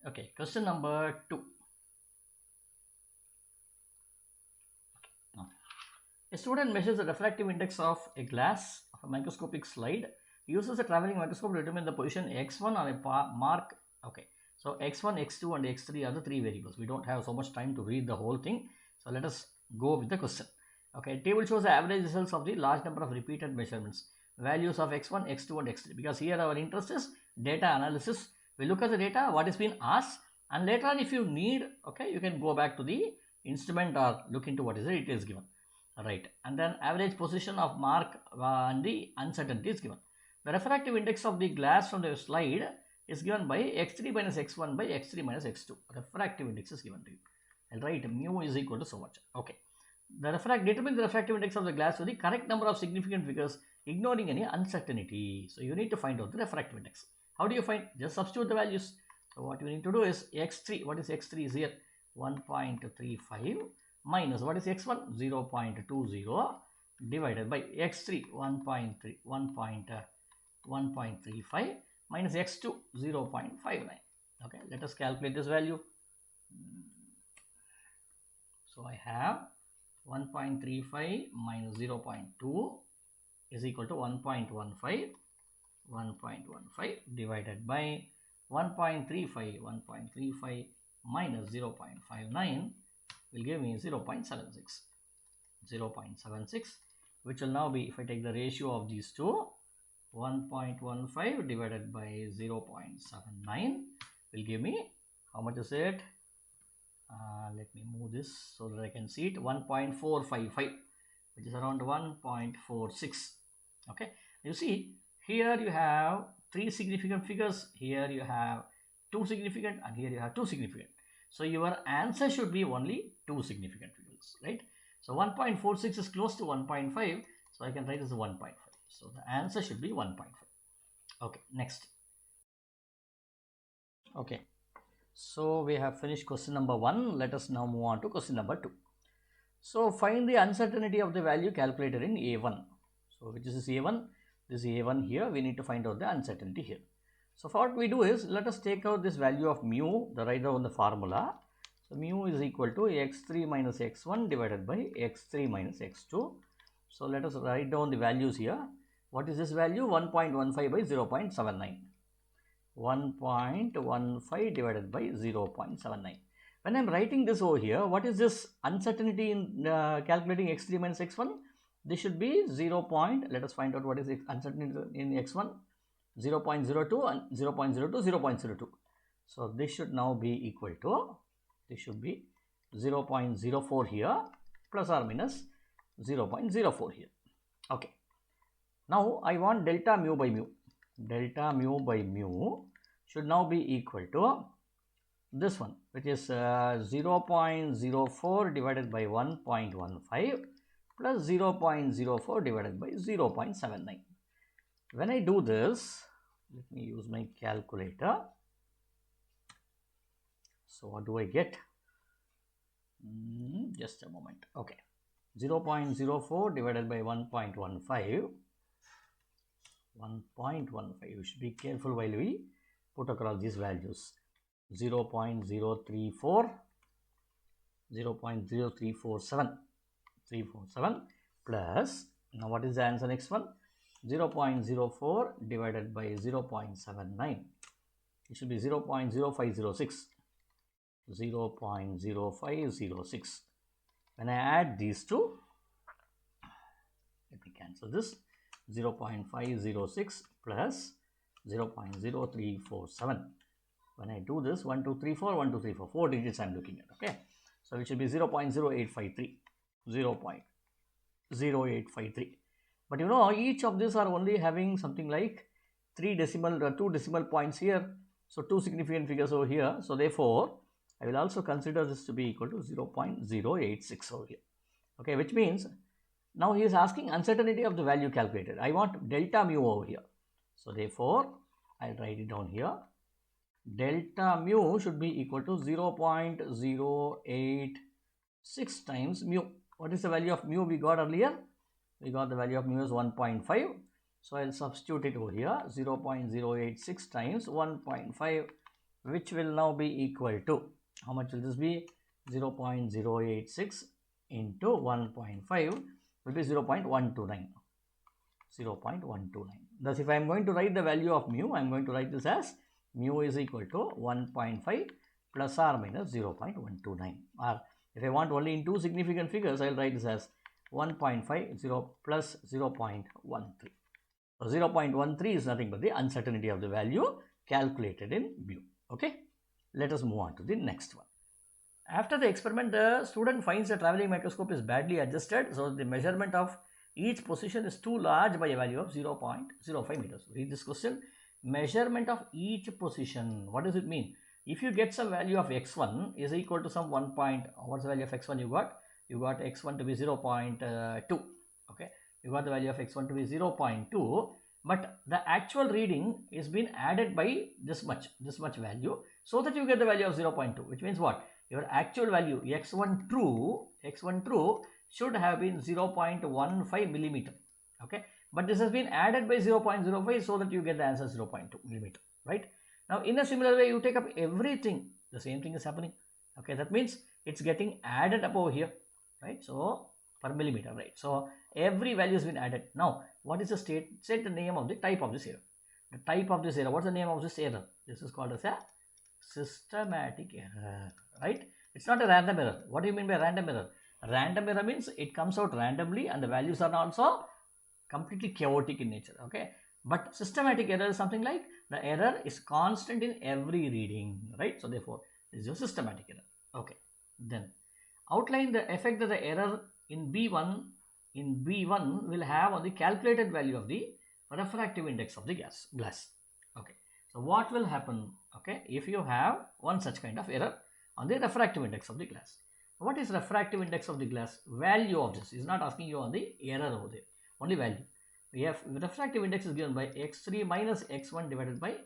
Okay, question number 2. Now, a student measures the refractive index of a glass of a microscopic slide. He uses a traveling microscope to determine the position x1 on a mark. Okay, so x1, x2 and x3 are the three variables. We don't have so much time to read the whole thing. So let us go with the question. Okay, table shows the average results of the large number of repeated measurements. Values of x1, x2 and x3. Because here our interest is data analysis. We look at the data, what is being asked, and later on if you need, okay, you can go back to the instrument or look into what is it is given. Right, and then average position of mark and the uncertainty is given. The refractive index of the glass from the slide is given by x3 minus x1 by x3 minus x2. Refractive index is given to you. I'll write mu is equal to so much. Okay. Determine the refractive index of the glass with the correct number of significant figures, ignoring any uncertainty. So you need to find out the refractive index. How do you find? Just substitute the values. So what you need to do is x3. What is x3 is here? 1.35 minus what is x1? 0.20 divided by x3 1.35 minus x2 0.59. Okay, let us calculate this value. So I have 1.35 minus 0.2 is equal to 1.15 divided by 1.35 minus 0.59 will give me 0.76, which will now be, if I take the ratio of these two, 1.15 divided by 0.79 will give me, how much is it? Let me move this so that I can see it, 1.455, which is around 1.46. Okay, you see here you have three significant figures, here you have two significant, and here you have two significant. So your answer should be only two significant figures, right? So 1.46 is close to 1.5, so I can write this as 1.5. So the answer should be 1.5. Okay, next. Okay, so we have finished question number 1. Let us now move on to question number 2. So find the uncertainty of the value calculated in A1. So which is A1? This is A1 here. We need to find out the uncertainty here. So for what we do is, let us take out this value of mu, the write down the formula. So mu is equal to x3 minus x1 divided by x3 minus x2. So let us write down the values here. What is this value? 1.15 by 0.79. 1.15 divided by 0.79. When I am writing this over here, what is this uncertainty in calculating x3 minus x1? This should be 0. Let us find out what is uncertainty in x1. 0.02 and 0.02, 0.02. So this should now be equal to, this should be 0.04 here plus or minus 0.04 here. Okay. Now I want delta mu by mu. Delta mu by mu should now be equal to this one, which is 0.04 divided by 1.15 plus 0.04 divided by 0.79. When I do this, let me use my calculator. So what do I get? Just a moment. Okay, 0.04 divided by 1.15. 1.15. You should be careful while we put across these values. 0.034, 0.0347, 347 plus, now what is the answer next one? 0.04 divided by 0.79. It should be 0.0506. 0.0506. When I add these two, let me cancel this. 0.506 plus 0.0347. When I do this, 1, 2, 3, 4, 1, 2, 3, 4, 4 digits I am looking at. Okay, so it should be 0.0853. 0.0853. But you know, each of these are only having something like 2 decimal points here. So 2 significant figures over here. So therefore, I will also consider this to be equal to 0.086 over here. Okay, which means now he is asking uncertainty of the value calculated. I want delta mu over here. So therefore, I will write it down here. Delta mu should be equal to 0.086 times mu. What is the value of mu we got earlier? We got the value of mu as 1.5. So I will substitute it over here. 0.086 times 1.5 which will now be equal to, how much will this be? 0.086 into 1.5 will be 0.129. 0.129. Thus, if I am going to write the value of mu, I am going to write this as mu is equal to 1.5 plus or minus 0.129. Or if I want only in two significant figures, I will write this as 1.50 plus 0.13. So 0.13 is nothing but the uncertainty of the value calculated in mu. Okay, let us move on to the next one. After the experiment, the student finds the traveling microscope is badly adjusted, so the measurement of each position is too large by a value of 0.05 meters. Read this question. Measurement of each position. What does it mean? If you get some value of x1 is equal to some 1 point, what's the value of x1 you got? You got x1 to be 0.2. Okay, you got the value of x1 to be 0.2, but the actual reading is being added by this much value, so that you get the value of 0.2, which means what? Your actual value x1 true should have been 0.15 millimeter. Okay, but this has been added by 0.05, so that you get the answer 0.2 millimeter, right? Now in a similar way, you take up everything, the same thing is happening. Okay, that means it's getting added up over here, right? So per millimeter, right? So every value has been added. Now what is the state? Set the name of the type of this error. The type of this error, what's the name of this error? This is called as a systematic error, right? It's not a random error. What do you mean by random error? Random error means it comes out randomly and the values are also completely chaotic in nature. Okay, but systematic error is something like the error is constant in every reading, right? So therefore this is a systematic error. Okay, then outline the effect that the error in B1 will have on the calculated value of the refractive index of the glass. Okay, so what will happen, okay, if you have one such kind of error on the refractive index of the glass? What is refractive index of the glass? Value of this is not asking you on the error over there, only value. We have refractive index is given by x3 minus x1 divided by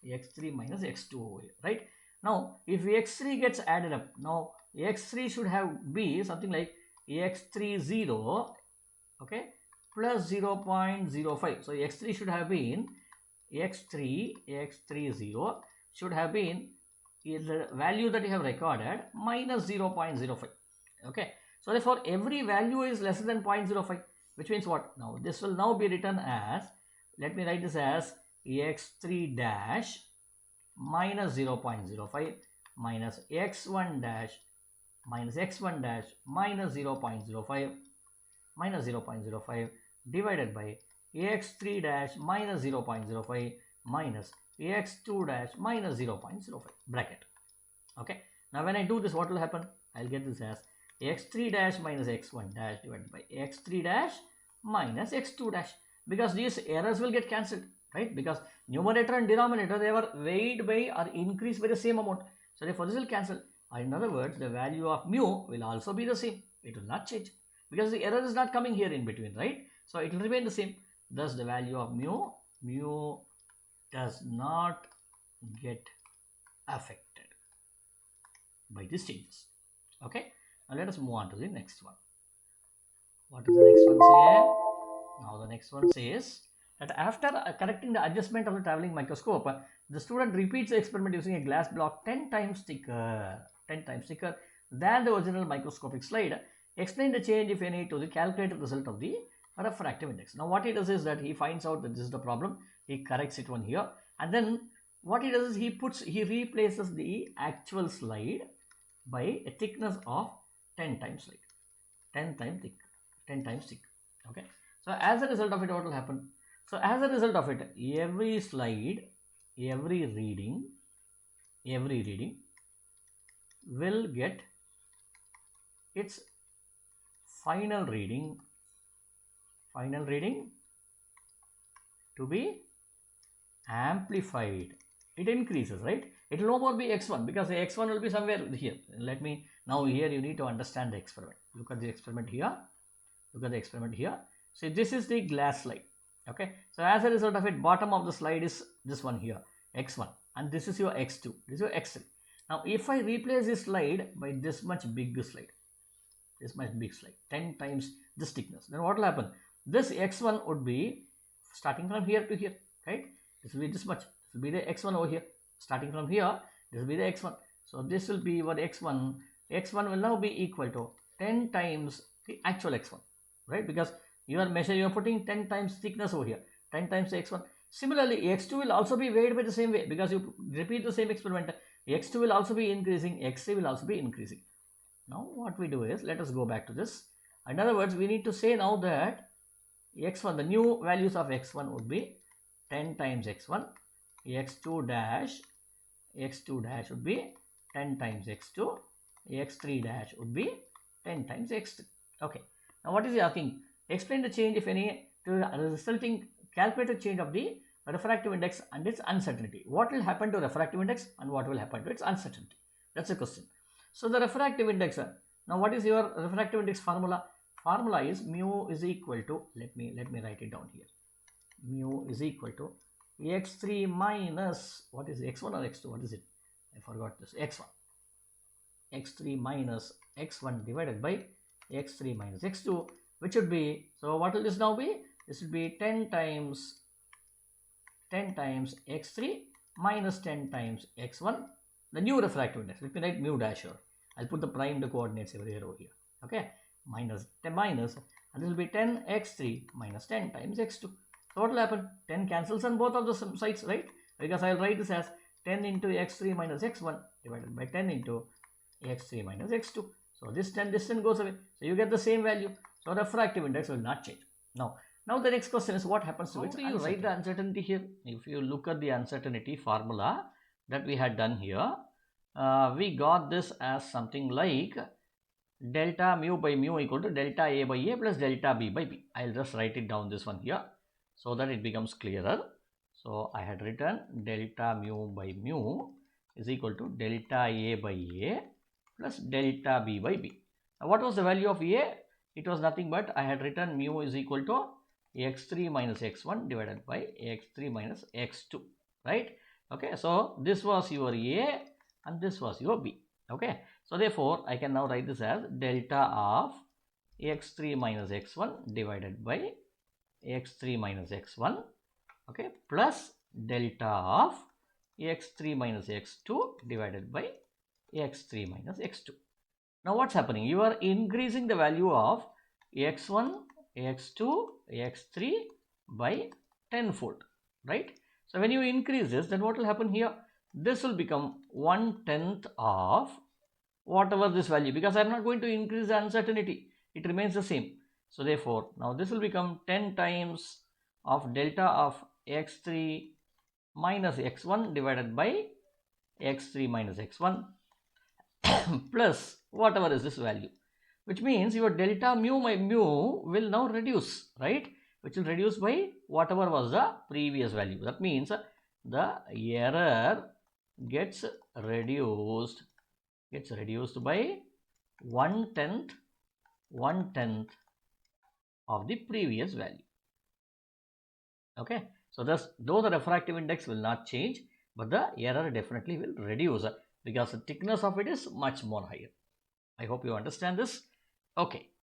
x3 minus x2 over here, right? Now if x3 gets added up, now x3 should have be something like x30, okay, plus 0.05. So x3 should have been x30 should have been the value that you have recorded minus 0.05. Okay, so therefore every value is less than 0.05, which means what? Now this will now be written as, let me write this as x3 dash minus 0.05 minus x1 dash minus x1 dash minus 0.05 divided by x3 dash minus 0.05 minus x2 dash minus 0.05 bracket. Okay, now when I do this, what will happen? I'll get this as x3 dash minus x1 dash divided by x3 dash minus x2 dash, because these errors will get cancelled, right? Because numerator and denominator, they were weighed by or increased by the same amount, so therefore this will cancel. Or in other words, the value of mu will also be the same. It will not change because the error is not coming here in between, right? So it will remain the same. Thus the value of mu does not get affected by these changes. Okay, now let us move on to the next one. What does the next one say? Now the next one says that after correcting the adjustment of the traveling microscope, the student repeats the experiment using a glass block 10 times thicker than the original microscopic slide. Explain the change, if any, to the calculated result of the refractive index. Now what he does is that he finds out that this is the problem, he corrects it one here, and then what he does is he replaces the actual slide by a thickness of 10 times thick. Okay, so as a result of it, what will happen? So as a result of it, every slide, every reading will get its final reading to be amplified. It increases, right? It will no more be x1 because the x1 will be somewhere here. Let me, now here you need to understand the experiment. Look at the experiment here. See, this is the glass slide. Okay, so as a result of it, bottom of the slide is this one here, x1, and this is your x2, this is your x3. Now if I replace this slide by this much big slide, 10 times this thickness, then what will happen? This x1 would be starting from here to here, right? This will be this much. This will be the x1 over here, starting from here. This will be the x1. So this will be what x1. X1 will now be equal to 10 times the actual x1, right? Because you are putting 10 times thickness over here, 10 times x1. Similarly, x2 will also be weighed by the same way, because you repeat the same experiment. X2 will also be increasing, x3 will also be increasing. Now what we do is, let us go back to this. In other words, we need to say now that x1, the new values of x1 would be 10 times x1, x2 dash would be 10 times x2, x3 dash would be 10 times x3. Okay. Now what is he asking? Explain the change, if any, to the resulting calculated change of the refractive index and its uncertainty. What will happen to refractive index and what will happen to its uncertainty? That's the question. So the refractive index, now what is your refractive index formula? Formula is mu is equal to, let me write it down here. Mu is equal to x3 minus, what is x1 or x2? What is it? I forgot this. x1. x3 minus x1 divided by x3 minus x2, which would be, so what will this now be? This would be 10 times x3 minus 10 times x1, the new refractive index. Let me write mu dash here. I'll put the primed coordinates everywhere over here. Okay, minus 10 minus, and this will be 10 x3 minus 10 times x2. So what will happen? 10 cancels on both of the sides, right? Because I'll write this as 10 into x3 minus x1 divided by 10 into x3 minus x2. So this 10 goes away. So you get the same value. So refractive index will not change. Now the next question is, what happens to it? How do you write the uncertainty here? If you look at the uncertainty formula that we had done here, we got this as something like delta mu by mu equal to delta A by A plus delta B by B. I'll just write it down, this one here, so that it becomes clearer. So I had written delta mu by mu is equal to delta A by A plus delta B by B. Now what was the value of A? It was nothing but, I had written mu is equal to x3 minus x1 divided by x3 minus x2, right? Okay, so this was your A and this was your B. Okay, so therefore I can now write this as delta of x3 minus x1 divided by x3 minus x1, okay, plus delta of x3 minus x2 divided by x3 minus x2. Now what's happening? You are increasing the value of x1, x2, x3 by 10-fold, right? So when you increase this, then what will happen here? This will become 1/10 of whatever this value, because I am not going to increase the uncertainty. It remains the same. So therefore, now this will become 10 times of delta of x3 minus x1 divided by x3 minus x1 plus whatever is this value, which means your delta mu by mu will now reduce, right? Which will reduce by whatever was the previous value. That means the error gets reduced by 1/10 of the previous value. Okay, so thus though the refractive index will not change, but the error definitely will reduce, because the thickness of it is much more higher. I hope you understand this. Okay,